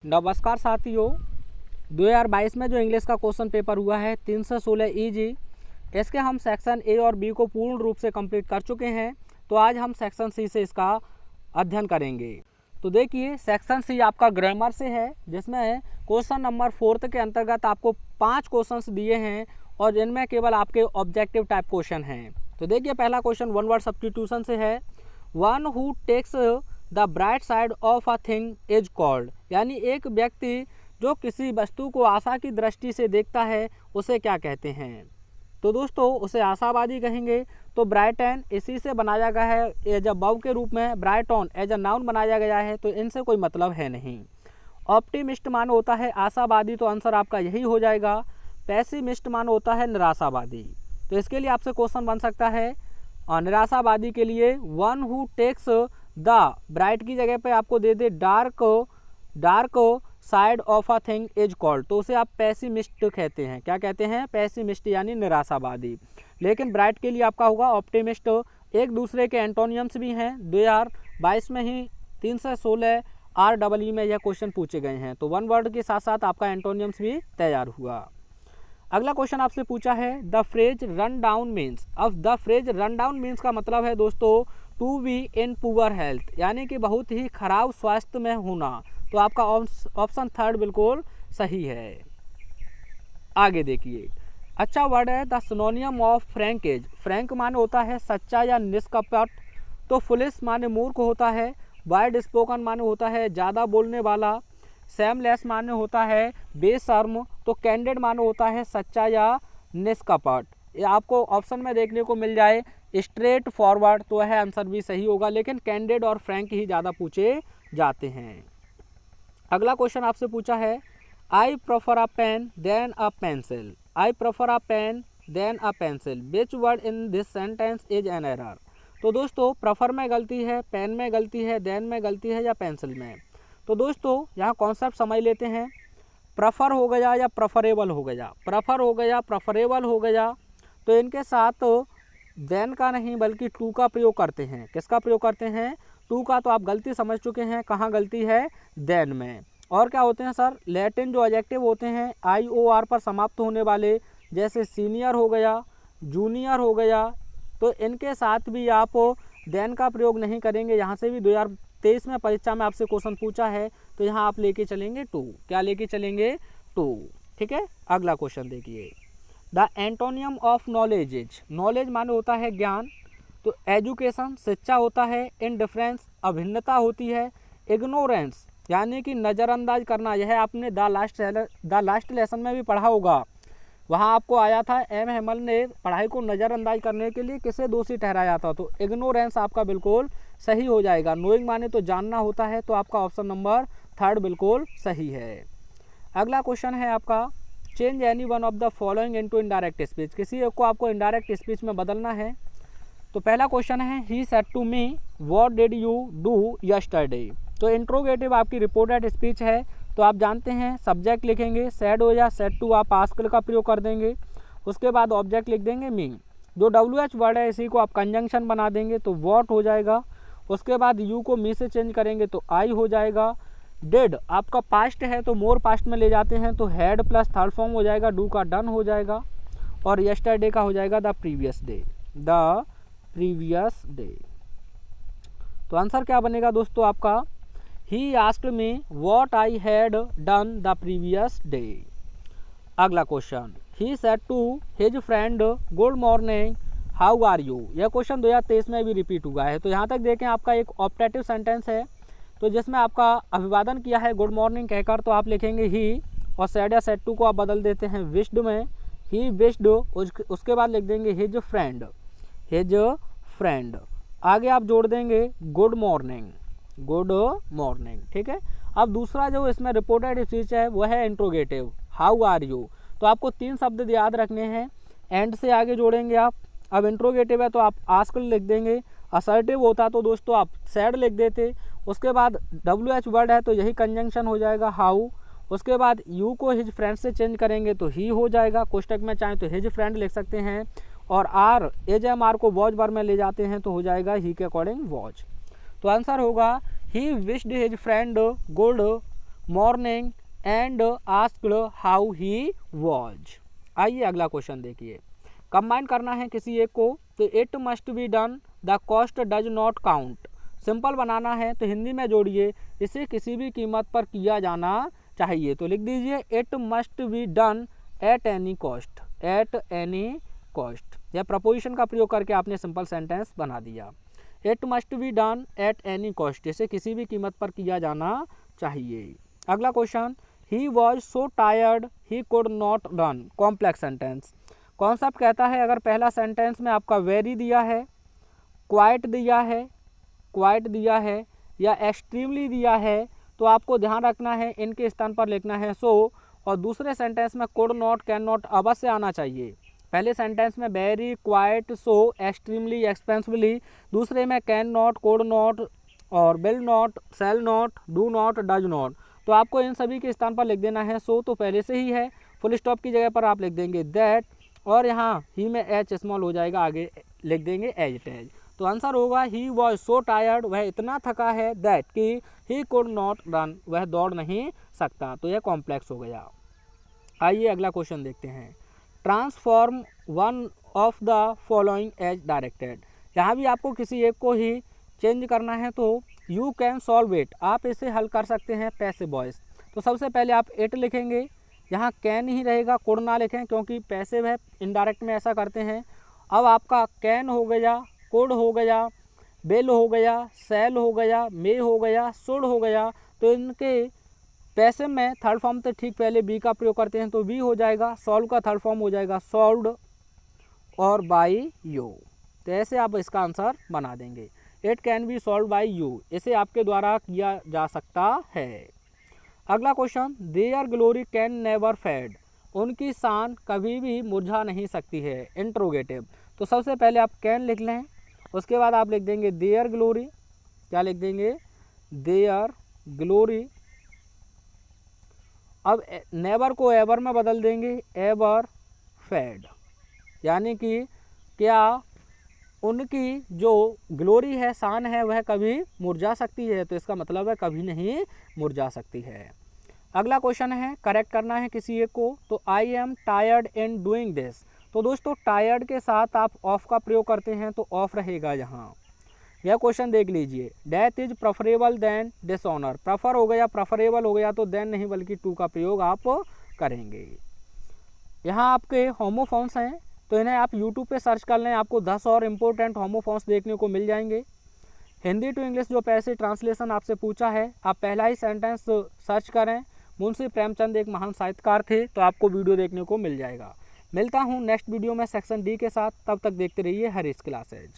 नमस्कार साथियों, 2022 में जो इंग्लिश का क्वेश्चन पेपर हुआ है 316 ईजी, इसके हम सेक्शन ए और बी को पूर्ण रूप से कंप्लीट कर चुके हैं। तो आज हम सेक्शन सी से इसका अध्ययन करेंगे। तो देखिए, सेक्शन सी आपका ग्रामर से है, जिसमें क्वेश्चन नंबर 4 के अंतर्गत आपको 5 क्वेश्चंस दिए हैं और इनमें केवल आपके ऑब्जेक्टिव टाइप क्वेश्चन हैं। तो देखिए, पहला क्वेश्चन वन वर्ड सब्स्टिट्यूशन से है। One who takes the bright side of a thing is called, यानी एक व्यक्ति जो किसी वस्तु को आशा की दृष्टि से देखता है उसे क्या कहते हैं। तो दोस्तों, उसे आशावादी कहेंगे। तो ब्राइटन इसी से बनाया गया है, एज अ वर्ब के रूप में ब्राइटन एज अ नाउन बनाया गया है, तो इनसे कोई मतलब है नहीं। ऑप्टिमिस्ट मान होता है आशावादी, तो आंसर आपका यही हो जाएगा। पैसिमिस्ट मान होता है निराशावादी। तो इसके लिए आपसे क्वेश्चन बन सकता है निराशावादी के लिए, one who takes the bright की जगह पे आपको दे दे dark side of a thing is called, तो उसे आप पैसिमिस्ट कहते हैं। क्या कहते हैं? पैसिमिस्ट, यानी निराशावादी। लेकिन ब्राइट के लिए आपका होगा ऑप्टिमिस्ट। एक दूसरे के एंटोनियम्स भी हैं। 2022 में ही 316 REE में यह क्वेश्चन पूछे गए हैं। तो वन वर्ड के साथ साथ आपका एंटोनियम्स भी तैयार हुआ। अगला क्वेश्चन आपसे पूछा है the phrase run down means. अब the phrase run down means का मतलब है दोस्तों to be in poor health, यानी कि बहुत ही खराब स्वास्थ्य में होना। तो आपका ऑप्शन थर्ड बिल्कुल सही है। आगे देखिए, अच्छा वर्ड है द सिनोनियम ऑफ फ्रैंक। फ्रैंक माने होता है सच्चा या निष्कपट। तो फुलिश माने मूर्ख होता है। वाइड स्पोकन माने होता है ज़्यादा बोलने वाला। सेमलेस माने होता है बेशर्म। तो कैंडिड माने होता है सच्चा या निष्कपट। ये आपको ऑप्शन में देखने को मिल जाए स्ट्रेट फॉरवर्ड, तो वह आंसर भी सही होगा, लेकिन कैंडिड और फ्रैंक ही ज़्यादा पूछे जाते हैं। अगला क्वेश्चन आपसे पूछा है I prefer a pen than a pencil. I prefer a pen than a pencil, which word in this sentence is an error. तो दोस्तों, प्रेफर में गलती है, पेन में गलती है, देन में गलती है या पेंसिल में। तो दोस्तों, यहाँ कॉन्सेप्ट समझ लेते हैं। प्रेफर हो गया या प्रेफरेबल हो गया, प्रेफर हो गया, प्रेफरेबल हो गया, तो इनके साथ देन का नहीं बल्कि टू का प्रयोग करते हैं। किसका प्रयोग करते हैं? टू का। तो आप गलती समझ चुके हैं, कहाँ गलती है? देन में। और क्या होते हैं सर? लैटिन जो एडजेक्टिव होते हैं IOR पर समाप्त होने वाले, जैसे सीनियर हो गया, जूनियर हो गया, तो इनके साथ भी आप देन का प्रयोग नहीं करेंगे। यहाँ से भी 2023 में परीक्षा में आपसे क्वेश्चन पूछा है, तो यहाँ आप लेके चलेंगे टू। क्या लेके चलेंगे? टू। ठीक है। अगला क्वेश्चन देखिए, the antonym of knowledge is. Knowledge माने होता है ज्ञान। तो एजुकेशन शिक्षा होता है। इनडिफरेंस अभिन्नता होती है। इग्नोरेंस यानी कि नज़रअंदाज करना, यह आपने द लास्ट लेसन में भी पढ़ा होगा। वहाँ आपको आया था एम हेमल ने पढ़ाई को नज़रअंदाज करने के लिए किसे दोषी ठहराया था। तो इग्नोरेंस आपका बिल्कुल सही हो जाएगा। नोइंग माने तो जानना होता है, तो आपका ऑप्शन नंबर थर्ड बिल्कुल सही है। अगला क्वेश्चन है आपका change any one of the following into indirect speech. किसी एक को आपको इनडायरेक्ट स्पीच में बदलना है। तो पहला क्वेश्चन है he said to me what did you do yesterday. तो इंट्रोगेटिव आपकी रिपोर्टेड स्पीच है, तो आप जानते हैं सब्जेक्ट लिखेंगे सेड हो या सेड टू, आप आस्क्ड का प्रयोग कर देंगे। उसके बाद ऑब्जेक्ट लिख देंगे मी। जो WH वर्ड है इसी को आप कंजंक्शन बना देंगे, तो व्हाट हो जाएगा। उसके बाद यू को मी से चेंज करेंगे तो आई हो जाएगा। डिड आपका पास्ट है, तो मोर पास्ट में ले जाते हैं, तो हैड प्लस थर्ड फॉर्म हो जाएगा, डू का डन हो जाएगा, और यस्टरडे का हो जाएगा the previous day. The previous day. तो आंसर क्या बनेगा दोस्तों आपका? He asked me what I had done the previous day. अगला question, he said to his friend good morning how are you. यह क्वेश्चन 2023 में भी रिपीट हुआ है। तो यहाँ तक देखें, आपका एक ऑप्टेटिव सेंटेंस है, तो जिसमें आपका अभिवादन किया है गुड मॉर्निंग कहकर, तो आप लिखेंगे ही, और सेड या सेड टू को आप बदल देते हैं विश्ड में, ही विश्ड। उसके बाद लिख देंगे हिज फ्रेंड, हिज फ्रेंड। आगे आप जोड़ देंगे गुड मॉर्निंग, गुड मॉर्निंग। ठीक है। अब दूसरा जो इसमें रिपोर्टेड स्पीच है वह है इंट्रोगेटिव, हाउ आर यू। तो आपको 3 शब्द याद रखने हैं, एंड से आगे जोड़ेंगे आप। अब इंट्रोगेटिव है तो आप आस्क्ड लिख देंगे। असर्टिव होता तो दोस्तों आप सैड लिख देते। उसके बाद WH वर्ड है तो यही कंजंक्शन हो जाएगा हाउ। उसके बाद यू को हिज फ्रेंड से चेंज करेंगे तो ही हो जाएगा। कोष्टक में चाहें तो हिज फ्रेंड लिख सकते हैं, और आर AJMR को वॉच वर्ड में ले जाते हैं तो हो जाएगा ही के अकॉर्डिंग वॉच। तो आंसर होगा he wished his friend good morning and asked how he was. आइए अगला क्वेश्चन देखिए। कंबाइन करना है किसी एक को, तो it must be done, the cost does not count. Simple बनाना है तो हिंदी में जोड़िए, इसे किसी भी कीमत पर किया जाना चाहिए। तो लिख दीजिए it must be done at any cost, at any cost. यह प्रपोजिशन का प्रयोग करके आपने सिंपल सेंटेंस बना दिया। It must be done at any cost, इसे किसी भी कीमत पर किया जाना चाहिए। अगला question, he was so tired he could not run. Complex sentence. Concept कहता है अगर पहला सेंटेंस में आपका वेरी दिया है, क्वाइट दिया है या एक्सट्रीमली दिया है, तो आपको ध्यान रखना है इनके स्थान पर लिखना है सो, और दूसरे सेंटेंस में कुड नॉट, कैन नॉट अवश्य आना चाहिए। पहले सेंटेंस में very, quite, so, extremely, expensively, दूसरे में कैन नॉट, कुड नॉट और will not, shall not, do not, does not. तो आपको इन सभी के स्थान पर लिख देना है सो, तो पहले से ही है, फुल स्टॉप की जगह पर आप लिख देंगे दैट, और यहाँ ही में एच स्मॉल हो जाएगा, आगे लिख देंगे एज इट एज। तो आंसर होगा ही वॉज सो टायर्ड, वह इतना थका है, दैट कि ही कुड नॉट रन, वह दौड़ नहीं सकता। तो यह कॉम्प्लेक्स हो गया। आइए अगला क्वेश्चन देखते हैं। Transform one of the following as directed. यहाँ भी आपको किसी एक को ही चेंज करना है, तो यू कैन सॉल्व इट, आप इसे हल कर सकते हैं पैसिव वॉइस। तो सबसे पहले आप इट लिखेंगे, यहाँ कैन ही रहेगा, कुड ना लिखें क्योंकि पैसिव है, इनडायरेक्ट में ऐसा करते हैं। अब आपका कैन हो गया, कुड हो गया, विल हो गया, सेल हो गया, मे हो गया, शुड हो गया। तो इनके पैसिव में थर्ड फॉर्म तो ठीक पहले बी का प्रयोग करते हैं, तो बी हो जाएगा। सॉल्व का थर्ड फॉर्म हो जाएगा सॉल्व्ड और बाई यू। तो ऐसे आप इसका आंसर बना देंगे। It can be solve by you, इसे आपके द्वारा किया जा सकता है। अगला question, their glory can never fade, उनकी शान कभी भी मुरझा नहीं सकती है। इंट्रोगेटिव। तो सबसे पहले आप कैन लिख लें, उसके बाद आप लिख देंगे देयर ग्लोरी, क्या लिख देंगे देयर ग्लोरी। अब नेवर को एवर में बदल देंगे, एवर फेड, यानी कि क्या उनकी जो ग्लोरी है, शान है, वह कभी मुरझा सकती है। तो इसका मतलब है कभी नहीं मुरझा सकती है। अगला क्वेश्चन है, करेक्ट करना है किसी एक को, तो I am tired in doing this. तो दोस्तों टायर्ड के साथ आप ऑफ का प्रयोग करते हैं, तो ऑफ रहेगा यहाँ। यह क्वेश्चन देख लीजिए, death is preferable than dishonour. Prefer हो गया, प्रेफरेबल हो गया, तो देन नहीं बल्कि टू का प्रयोग आप करेंगे। यहाँ आपके होमोफॉन्स हैं, तो इन्हें आप यूट्यूब पे सर्च कर लें, आपको 10 और इम्पोर्टेंट होमोफॉन्स देखने को मिल जाएंगे। हिंदी टू इंग्लिश जो पैसे ट्रांसलेशन आपसे पूछा है, आप पहला ही सेंटेंस सर्च करें, मुंशी प्रेमचंद एक महान साहित्यकार थे, तो आपको वीडियो देखने को मिल जाएगा। मिलता हूँ नेक्स्ट वीडियो में सेक्शन डी के साथ, तब तक देखते रहिए हरीश क्लासेज।